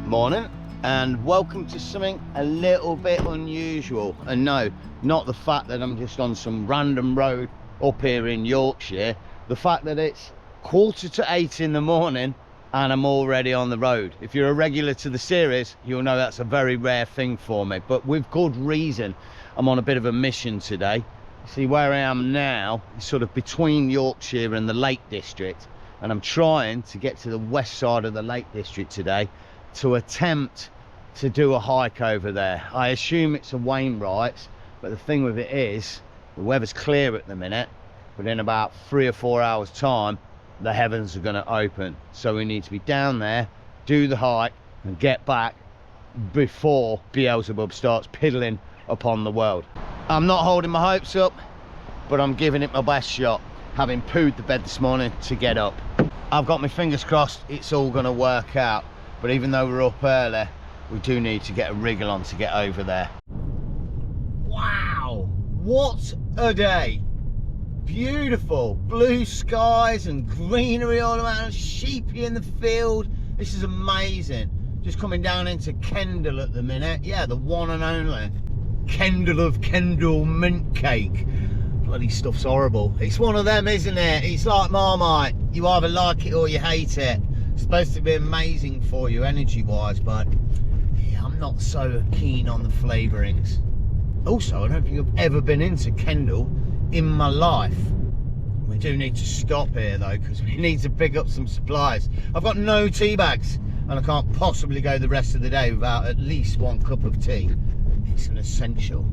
Morning, and welcome to something a little bit unusual. And no, not the fact that I'm just on some random road up here in Yorkshire, the fact that it's 7:45 in the morning and I'm already on the road. If you're a regular to the series, you'll know that's a very rare thing for me, but with good reason. I'm on a bit of a mission today. See, where I am now is sort of between Yorkshire and the Lake District, and I'm trying to get to the west side of the Lake District today to attempt to do a hike over there. I assume it's a Wainwright's, but the thing with it is the weather's clear at the minute, but in about 3 or 4 hours time the heavens are going to open, so we need to be down there, do the hike and get back before Beelzebub starts piddling upon the world. I'm not holding my hopes up, but I'm giving it my best shot, having pooed the bed this morning to get up. I've got my fingers crossed it's all going to work out. But even though we're up early, we do need to get a wriggle on to get over there. Wow, what a day. Beautiful blue skies and greenery all around, sheepy in the field. This is amazing. Just coming down into Kendal at the minute. Yeah, the one and only Kendal of Kendal mint cake. Bloody stuff's horrible. It's one of them, isn't it? It's like Marmite. You either like it or you hate it. It's supposed to be amazing for you energy wise, but yeah, I'm not so keen on the flavourings. Also, I don't think I've ever been into Kendal in my life. We do need to stop here though, because we need to pick up some supplies. I've got no tea bags and I can't possibly go the rest of the day without at least 1 cup of tea. It's an essential.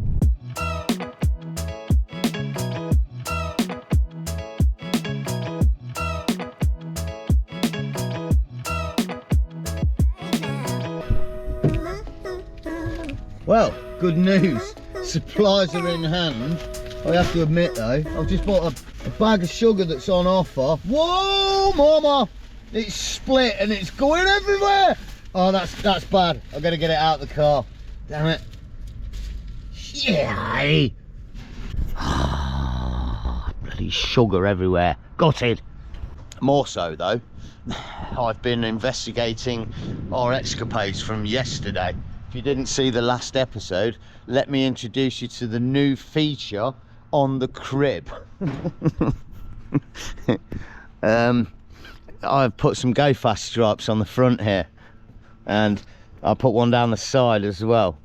Well, good news, supplies are in hand. I have to admit though, I've just bought a bag of sugar that's on offer. Whoa, mama, it's split and it's going everywhere. Oh, that's bad. I've got to get it out of the car. Damn it. Yeah. Bloody sugar everywhere. Gutted. More so though, I've been investigating our escapades from yesterday. If you didn't see the last episode, let me introduce you to the new feature on the crib. I've put some Go Fast stripes on the front here, and I put one down the side as well.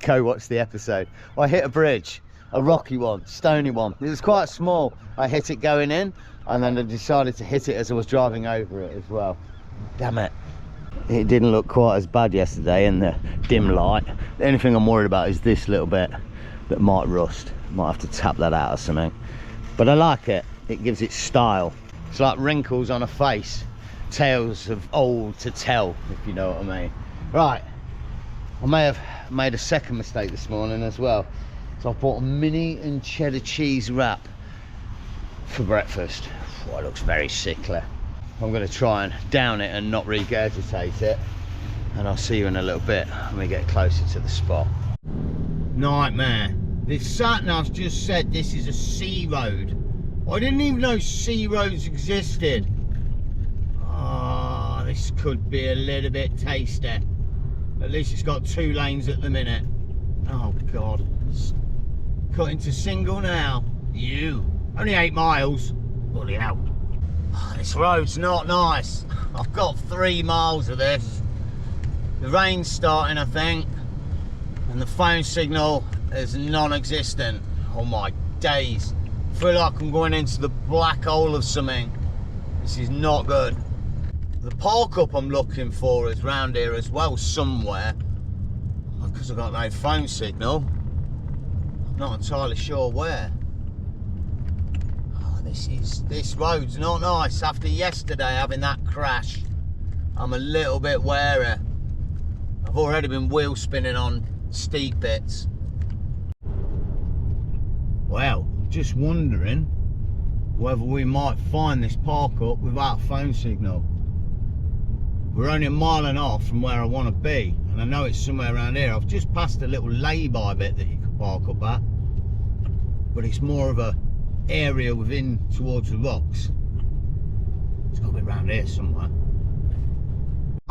Go watch the episode. I hit a bridge, a rocky one, stony one. It was quite small. I hit it going in, and then I decided to hit it as I was driving over it as well. Damn it. It didn't look quite as bad yesterday in the dim light. The only thing I'm worried about is this little bit that might rust. Might have to tap that out or something. But I like it. It gives it style. It's like wrinkles on a face. Tales of old to tell, if you know what I mean. Right. I may have made a second mistake this morning as well. So I bought a mini and cheddar cheese wrap for breakfast. Oh, it looks very sickly. I'm going to try and down it and not regurgitate it, and I'll see you in a little bit when we get closer to the spot. Nightmare. This sat-nav's just said this is a C road. I didn't even know C roads existed. Oh, this could be a little bit tasty. At least it's got 2 lanes at the minute. Oh god. Cut into single now. You. Only 8 miles. Bloody hell. Oh, this road's not nice. I've got 3 miles of this. The rain's starting, I think, and the phone signal is non-existent. Oh my days. I feel like I'm going into the black hole of something. This is not good. The park up I'm looking for is round here as well somewhere, because I've got no phone signal. I'm not entirely sure where. This road's not nice. After yesterday having that crash, I'm a little bit wary. I've already been wheel spinning on steep bits. Well, just wondering whether we might find this park up without phone signal. We're only 1.5 miles from where I want to be, and I know it's somewhere around here. I've just passed a little lay-by bit that you can park up at, but it's more of a area within towards the rocks. It's got to be around here somewhere.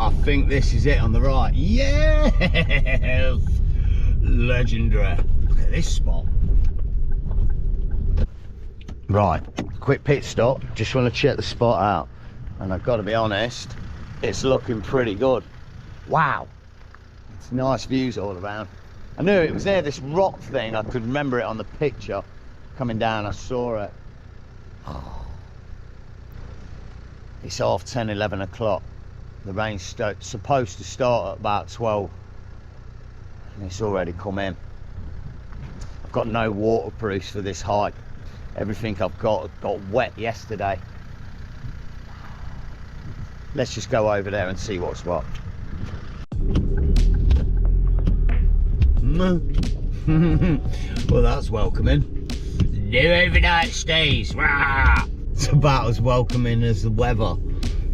I think this is it on the right. Yes! Legendary. Look at this spot. Right, quick pit stop. Just want to check the spot out. And I've got to be honest, it's looking pretty good. Wow. It's nice views all around. I knew it was there, this rock thing. I could remember it on the picture. Coming down, I saw it. Oh. It's half 10, 11 o'clock. The rain's supposed to start at about 12. And it's already come in. I've got no waterproofs for this hike. Everything I've got wet yesterday. Let's just go over there and see what's what. Well, that's welcoming. No overnight stays. Rah! It's about as welcoming as the weather.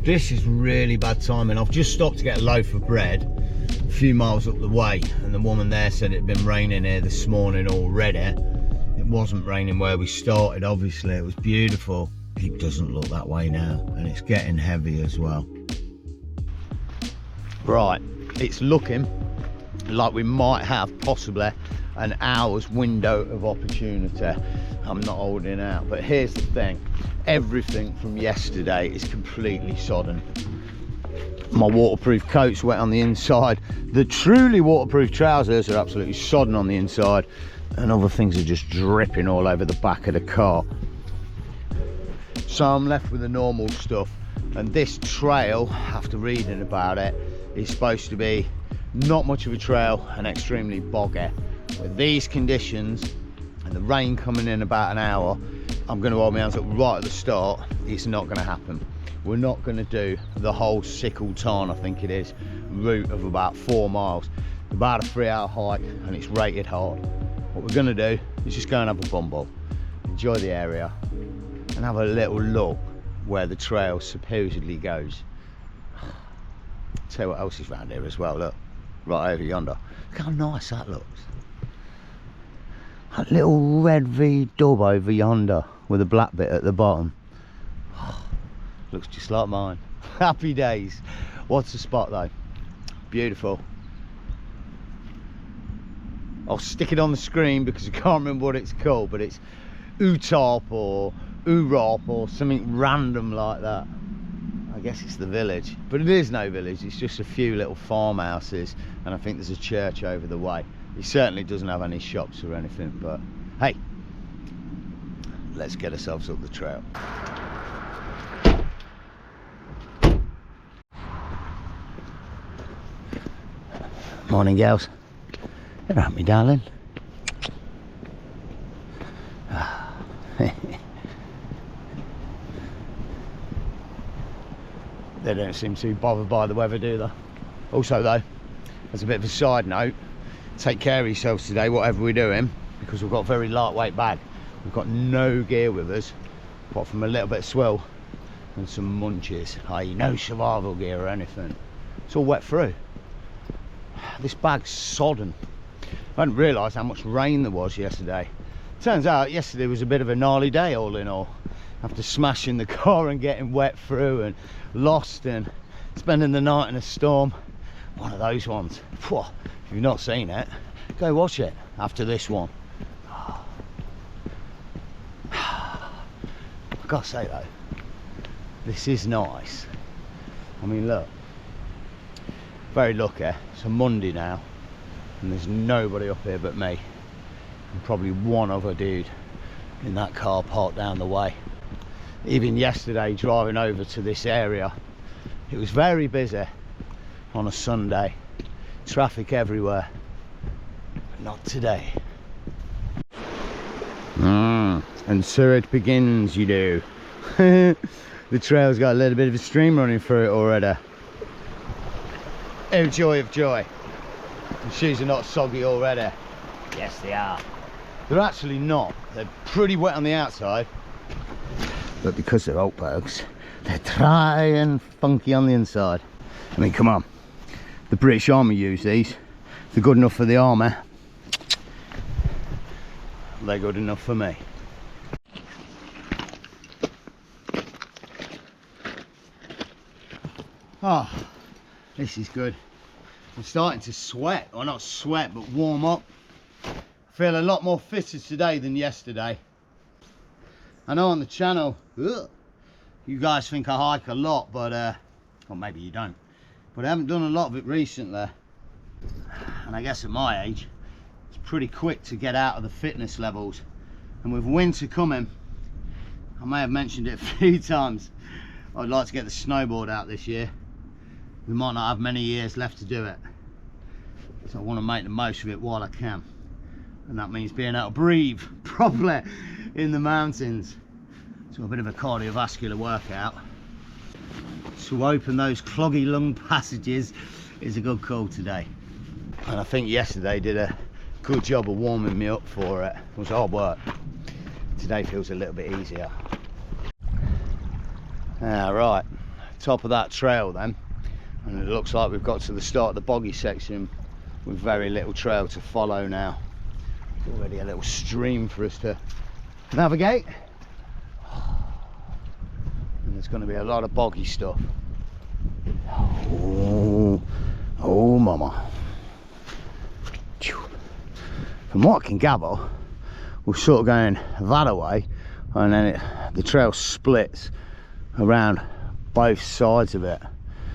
This is really bad timing. I've just stopped to get a loaf of bread a few miles up the way, and the woman there said it had been raining here this morning already. It wasn't raining where we started, obviously. It was beautiful. It doesn't look that way now, and it's getting heavy as well. Right, it's looking like we might have possibly an hour's window of opportunity. I'm not holding out, but here's the thing. Everything from yesterday is completely sodden. My waterproof coat's wet on the inside. The truly waterproof trousers are absolutely sodden on the inside, and other things are just dripping all over the back of the car. So I'm left with the normal stuff, and this trail, after reading about it, is supposed to be not much of a trail and extremely boggy. With these conditions and the rain coming in about an hour, I'm going to hold my hands up right at the start. It's not going to happen. We're not going to do the whole Sickle Tarn, I think it is, route of about 4 miles. About a 3-hour hike, and it's rated hard. What we're going to do is just go and have a bumble, enjoy the area, and have a little look where the trail supposedly goes. Tell you what else is around here as well. Look, right over yonder. Look how nice that looks. That little red V dub over yonder with a black bit at the bottom. Looks just like mine. Happy days. What's the spot though? Beautiful. I'll stick it on the screen because I can't remember what it's called, but it's Utop or Urop or something random like that. I guess it's the village, but it is no village. It's just a few little farmhouses, and I think there's a church over the way. It certainly doesn't have any shops or anything, but hey, let's get ourselves up the trail. Morning, girls. You're right, me darling. They don't seem too bothered by the weather, do they? Also though, as a bit of a side note, take care of yourselves today, whatever we're doing, because we've got a very lightweight bag. We've got no gear with us, apart from a little bit of swill and some munchies, i.e. no survival gear or anything. It's all wet through. This bag's sodden. I hadn't realised how much rain there was yesterday. Turns out yesterday was a bit of a gnarly day all in all. After smashing the car and getting wet through and lost and spending the night in a storm. One of those ones. Phew, if you've not seen it, go watch it after this one. I've got to say though, this is nice. I mean look, very lucky. It's a Monday now and there's nobody up here but me and probably one other dude in that car parked down the way. Even yesterday driving over to this area, it was very busy on a Sunday, traffic everywhere, but not today. And so it begins, you do. The trail's got a little bit of a stream running through it already. Oh joy of joy. The shoes are not soggy already. Yes they are. They're actually not. They're pretty wet on the outside, but because they're old bugs, they're dry and funky on the inside. I mean, come on. The British Army use these. If they're good enough for the army, they're good enough for me. Oh, This is good. I'm starting to sweat, or not sweat, but warm up. I feel a lot more fitter today than yesterday. I know on the channel, you guys think I hike a lot, but, well, maybe you don't. But I haven't done a lot of it recently. And I guess at my age, it's pretty quick to get out of the fitness levels. And with winter coming, I may have mentioned it a few times, I'd like to get the snowboard out this year. We might not have many years left to do it. So I want to make the most of it while I can. And that means being able to breathe properly in the mountains. So a bit of a cardiovascular workout. To open those cloggy lung passages is a good call today. And I think yesterday did a good job of warming me up for it. It was hard work. Today feels a little bit easier. Right, top of that trail then. And it looks like we've got to the start of the boggy section with very little trail to follow now. There's already a little stream for us to navigate. And there's going to be a lot of boggy stuff. Oh mama. From what I can gather, we're sort of going that way, and then the trail splits around both sides of it.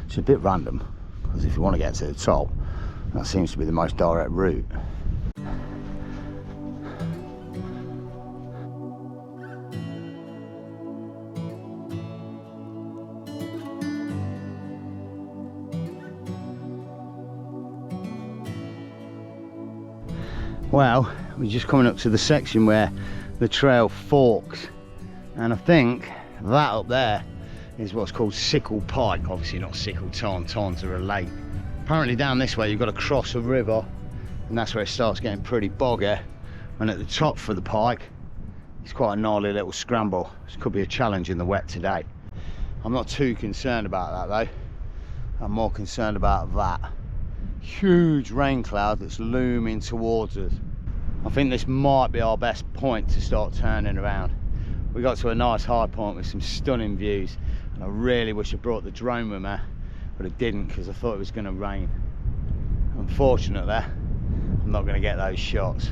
It's a bit random, because if you want to get to the top, that seems to be the most direct route. Well, we're just coming up to the section where the trail forks, and I think that up there is what's called Sickle Pike. Obviously not Sickle Tarn, Tarns are a lake. Apparently down this way you've got to cross a river, and that's where it starts getting pretty boggy, and at the top for the pike it's quite a gnarly little scramble. This could be a challenge in the wet today. I'm not too concerned about that though. I'm more concerned about that huge rain cloud that's looming towards us. I think this might be our best point to start turning around. We got to a nice high point with some stunning views, and I really wish I brought the drone with me, but I didn't because I thought it was going to rain. Unfortunately, I'm not going to get those shots.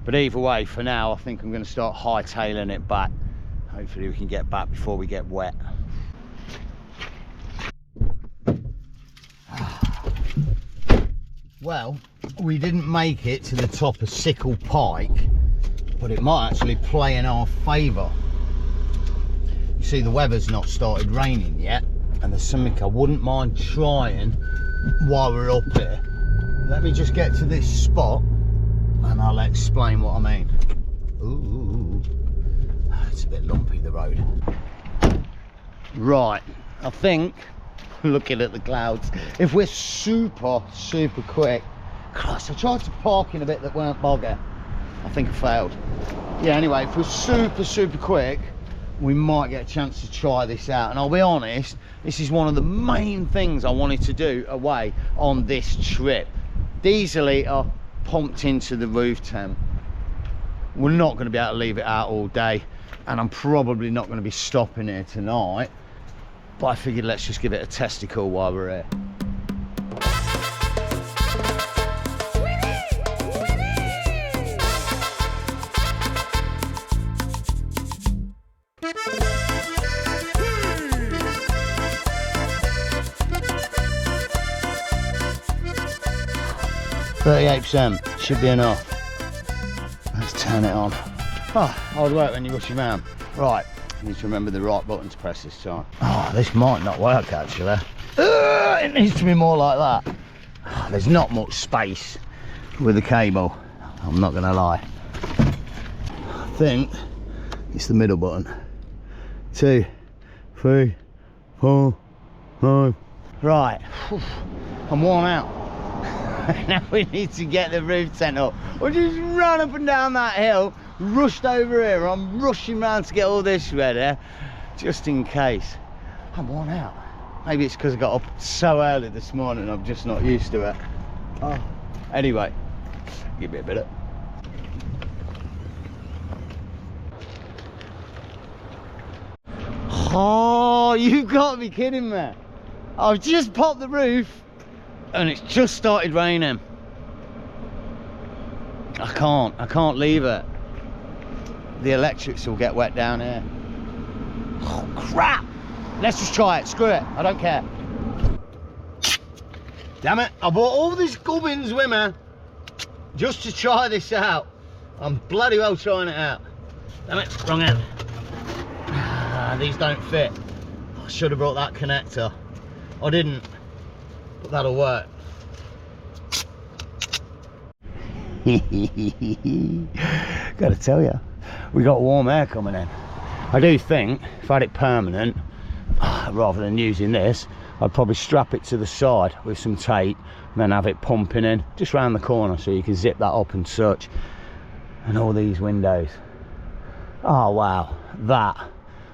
But either way, for now, I think I'm going to start hightailing it back. Hopefully we can get back before we get wet. Well, we didn't make it to the top of Sickle Pike, but it might actually play in our favour. You see, the weather's not started raining yet, and there's something I wouldn't mind trying while we're up here. Let me just get to this spot and I'll explain what I mean. Ooh, it's a bit lumpy, the road. Right, I think, looking at the clouds, if we're super quick, Christ, I tried to park in a bit that weren't boggy. I think I failed. Yeah, anyway, if we're super quick, we might get a chance to try this out. And I'll be honest, this is one of the main things I wanted to do away on this trip. Diesel-eater pumped into the roof tent. We're not going to be able to leave it out all day, and I'm probably not going to be stopping here tonight, but I figured let's just give it a testicle while we're here. %, should be enough. Let's turn it on. Oh, hard work when you're rushing around. Right, I need to remember the right button to press this time. Oh, this might not work actually. It needs to be more like that. Oh, there's not much space with the cable, I'm not gonna lie. I think it's the middle button. 2, 3, 4, 5. Right, I'm worn out. Now we need to get the roof tent up. We just ran up and down that hill, rushed over here. I'm rushing around to get all this ready, just in case. I'm worn out. Maybe it's because I got up so early this morning, I'm just not used to it. Oh, anyway, give me a bit of. Oh, you got to be kidding me. I've just popped the roof and it's just started raining. I can't leave it. The electrics will get wet down here. Oh crap! Let's just try it, screw it, I don't care. Damn it, I bought all these gubbins with me just to try this out. I'm bloody well trying it out. Damn it, wrong end. These don't fit. I should have brought that connector. I didn't, but that'll work. Gotta tell you, we got warm air coming in. I do think if I had it permanent, rather than using this, I'd probably strap it to the side with some tape and then have it pumping in just round the corner so you can zip that up and such. And all these windows, oh wow, that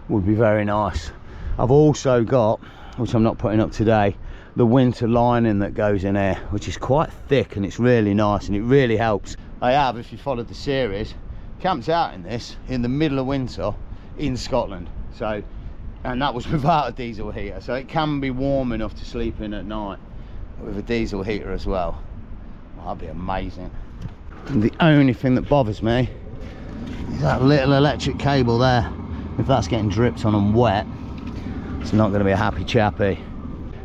would be very nice. I've also got, which I'm not putting up today, the winter lining that goes in here, which is quite thick and it's really nice and it really helps. I have, if you followed the series, camped out in this in the middle of winter in Scotland, so, and that was without a diesel heater, so it can be warm enough to sleep in at night with a diesel heater as well. That'd be amazing. And the only thing that bothers me is that little electric cable there. If that's getting dripped on and wet, it's not going to be a happy chappy.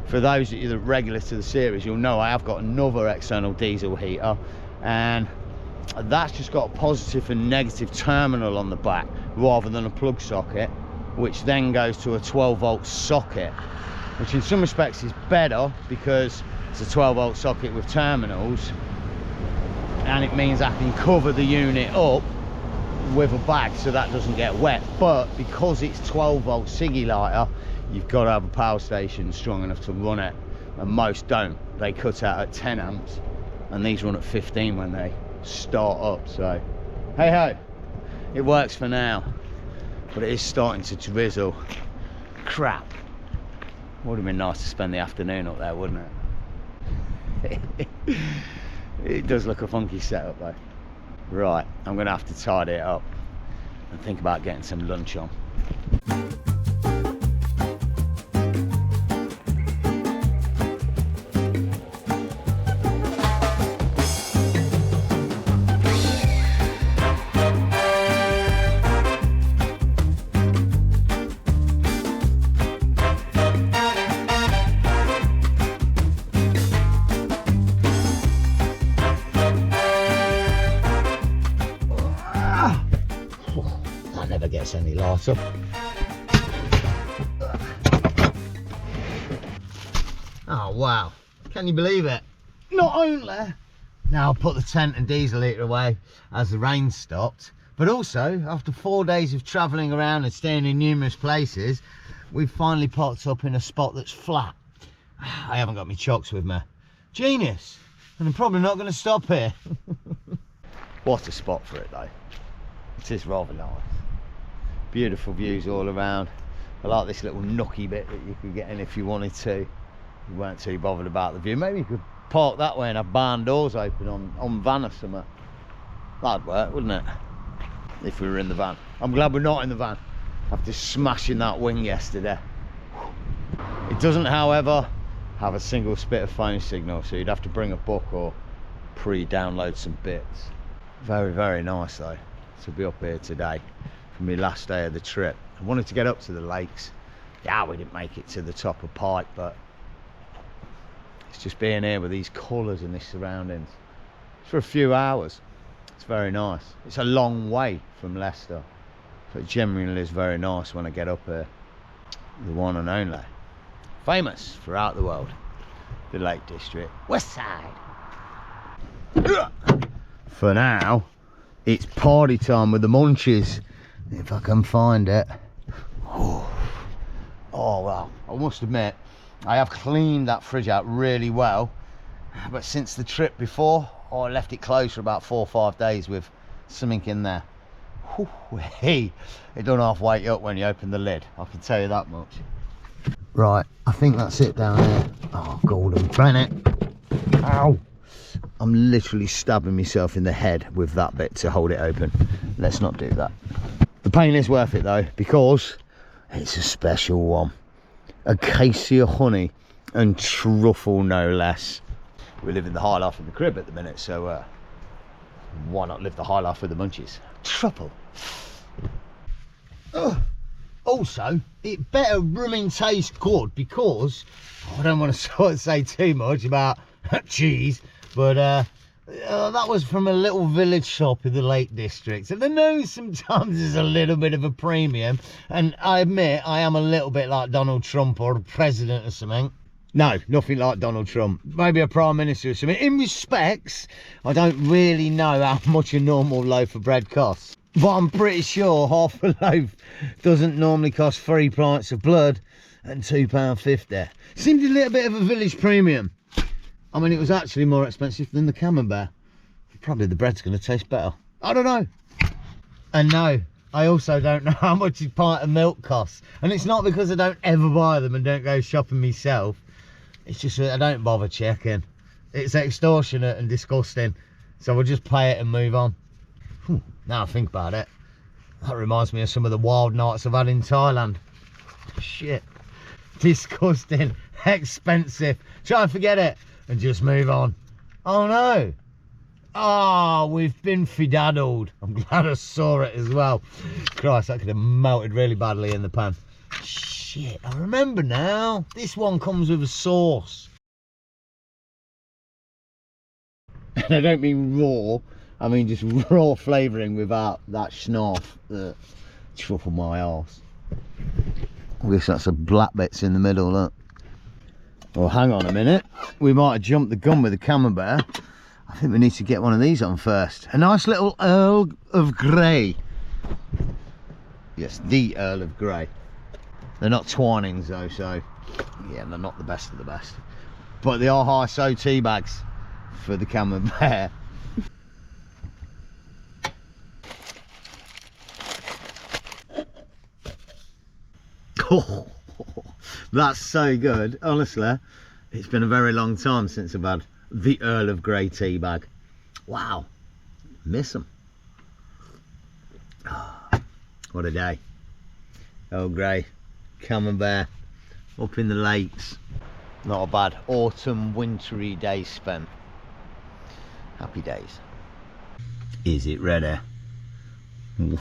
For those that are regular to the series, you'll know I have got another external diesel heater, and that's just got a positive and negative terminal on the back rather than a plug socket, which then goes to a 12-volt socket, which in some respects is better because it's a 12-volt socket with terminals, and it means I can cover the unit up with a bag so that doesn't get wet. But because it's 12-volt ciggy lighter, you've got to have a power station strong enough to run it, and most don't. They cut out at 10 amps and these run at 15 when they start up. So hey ho, it works for now, but it is starting to drizzle. Crap, would have been nice to spend the afternoon up there, wouldn't it? It does look a funky setup though. Right, I'm gonna have to tidy it up and think about getting some lunch on. Gets any lighter. Oh wow, can you believe it? Not only now I put the tent and diesel heater away as the rain stopped, but also after 4 days of travelling around and staying in numerous places, we've finally popped up in a spot that's flat. I haven't got my chocks with me. Genius. And I'm probably not going to stop here. What a spot for it though. It is rather nice. Beautiful views all around. I like this little nooky bit that you could get in if you wanted to. You weren't too bothered about the view. Maybe you could park that way and have barn doors open on van or something. That'd work, wouldn't it? If we were in the van. I'm glad we're not in the van after smashing that wing yesterday. It doesn't, however, have a single spit of phone signal, so you'd have to bring a book or pre-download some bits. Very, very nice though to be up here today. For my last day of the trip. I wanted to get up to the lakes. Yeah, we didn't make it to the top of Pike, but it's just being here with these colours and these surroundings. It's for a few hours. It's very nice. It's a long way from Leicester, so it generally is very nice when I get up here. The one and only, famous throughout the world, the Lake District, West Side. For now, it's party time with the munchies. If I can find it. Oh well, I must admit I have cleaned that fridge out really well, but since the trip before, I left it closed for about 4 or 5 days with something in there. Hey, it don't half wake up when you open the lid, I can tell you that much. Right, I think that's it down there. Oh, golden granite. Ow, I'm literally stabbing myself in the head with that bit to hold it open. Let's not do that. The pain is worth it though, because it's a special one. Acacia honey and truffle no less. We're living the high life in the crib at the minute, so why not live the high life with the munchies? Truffle. Also, it better blooming taste good, because I don't want to sort of say too much about cheese, but that was from a little village shop in the Lake District, and I know sometimes there's a little bit of a premium, and I admit I am a little bit like Donald Trump or the president or something. No, nothing like Donald Trump. Maybe a prime minister or something. In respects, I don't really know how much a normal loaf of bread costs, but I'm pretty sure half a loaf doesn't normally cost 3 pints of blood and £2.50. Seemed a little bit of a village premium. I mean, it was actually more expensive than the Camembert. Probably the bread's going to taste better. I don't know. And no, I also don't know how much a pint of milk costs. And it's not because I don't ever buy them and don't go shopping myself. It's just that I don't bother checking. It's extortionate and disgusting. So we'll just pay it and move on. Now I think about it, that reminds me of some of the wild nights I've had in Thailand. Shit. Disgusting. Expensive. Try and forget it and just move on. Oh no. Oh, we've been fidaddled. I'm glad I saw it as well. Christ, that could have melted really badly in the pan. Shit, I remember now. This one comes with a sauce. And I don't mean raw, I mean just raw flavouring without that schnoff that truffle my arse. I guess that's the black bits in the middle, look. Well, hang on a minute. We might have jumped the gun with the Camembert. I think we need to get one of these on first. A nice little Earl of Grey. Yes, the Earl of Grey. They're not Twinings though, so yeah, they're not the best of the best. But they are ISO tea bags for the Camembert. Oh, that's so good. Honestly, it's been a very long time since I've had the Earl of Grey tea bag. Wow, miss them. Oh, what a day. Earl Grey, Camembert, up in the lakes. Not a bad autumn wintry day spent. Happy days. Is it ready?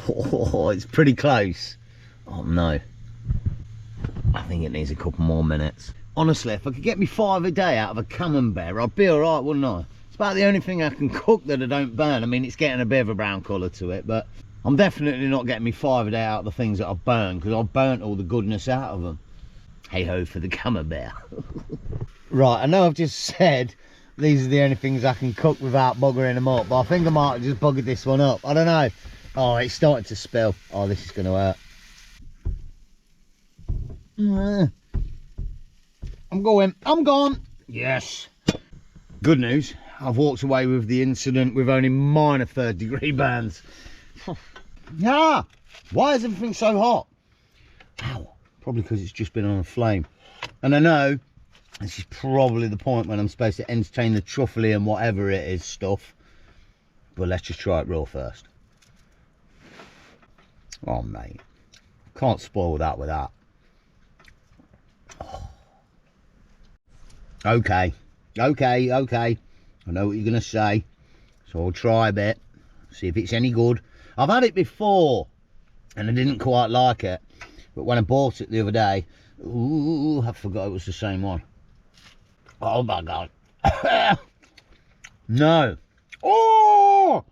Oh, it's pretty close. Oh no, I think it needs a couple more minutes. Honestly, if I could get me 5 a day out of a Camembert, I'd be alright, wouldn't I? It's about the only thing I can cook that I don't burn. I mean, it's getting a bit of a brown colour to it, but I'm definitely not getting me 5 a day out of the things that I've burnt, because I've burnt all the goodness out of them. Hey ho for the Camembert. Right, I know I've just said these are the only things I can cook without buggering them up, but I think I might have just buggered this one up. I don't know. Oh, it's starting to spill. Oh, this is going to hurt. I'm going. I'm gone. Yes. Good news. I've walked away with the incident with only minor 3rd-degree burns. Ah, why is everything so hot? Ow. Probably because it's just been on a flame. And I know this is probably the point when I'm supposed to entertain the truffly and whatever it is stuff. But let's just try it raw first. Oh, mate. Can't spoil that with that. Oh. Okay. Okay. I know what you're going to say. So I'll try a bit. See if it's any good. I've had it before. And I didn't quite like it. But when I bought it the other day, ooh, I forgot it was the same one. Oh my God. No. Oh!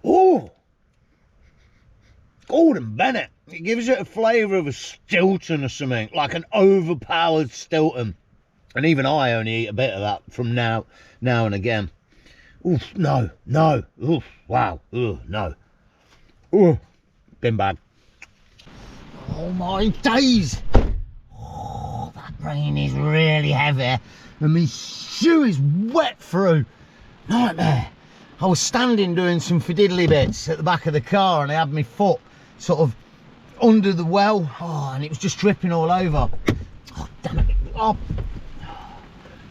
Oh! Gordon Bennett. It gives it a flavour of a Stilton or something. Like an overpowered Stilton. And even I only eat a bit of that from now and again. Oof, no. Oof, wow. Ooh, no. Ooh, bin bag. Oh my days! Oh, that rain is really heavy, and my shoe is wet through. Nightmare. I was standing doing some fiddly bits at the back of the car, and I had my foot sort of under the well. Oh, and it was just dripping all over. Oh, damn it. Oh.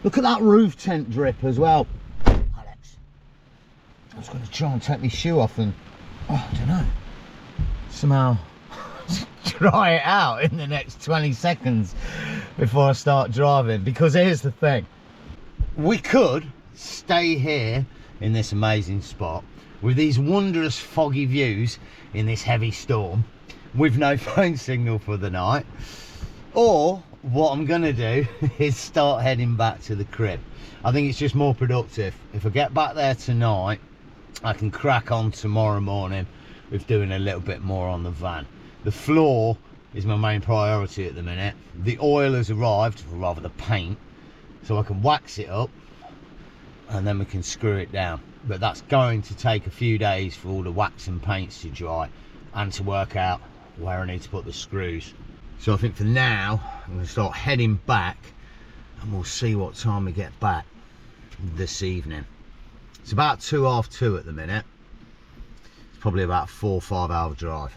Look at that roof tent drip as well. Alex, I was going to try and take my shoe off and, oh, I don't know, somehow dry it out in the next 20 seconds. before I start driving, because here's the thing. We could stay here in this amazing spot with these wondrous foggy views in this heavy storm with no phone signal for the night, or what I'm gonna do is start heading back to the crib. I think it's just more productive. If I get back there tonight, I can crack on tomorrow morning with doing a little bit more on the van. The floor is my main priority at the minute. The oil has arrived, or rather the paint, so I can wax it up and then we can screw it down. But that's going to take a few days for all the wax and paints to dry and to work out where I need to put the screws. So I think for now, I'm going to start heading back and we'll see what time we get back this evening. It's about 2:30 at the minute. It's probably about a 4 or 5 hour drive.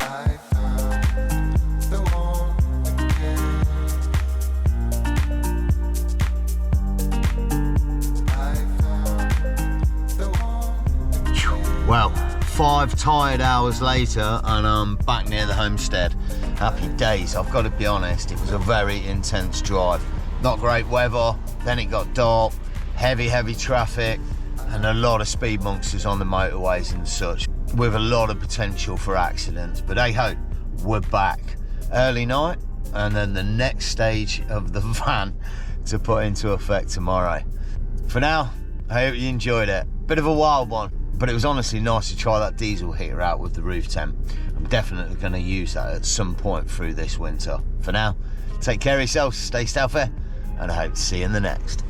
I found the one again. I found the one. Well, 5 tired hours later and I'm back near the homestead. Happy days. I've got to be honest, it was a very intense drive. Not great weather, then it got dark, heavy traffic, and a lot of speed monsters on the motorways and such, with a lot of potential for accidents. But hey ho, we're back. Early night, and then the next stage of the van to put into effect tomorrow. For now, I hope you enjoyed it. Bit of a wild one, but it was honestly nice to try that diesel heater out with the roof temp. I'm definitely going to use that at some point through this winter. For now, take care of yourselves, stay stealthy, and I hope to see you in the next.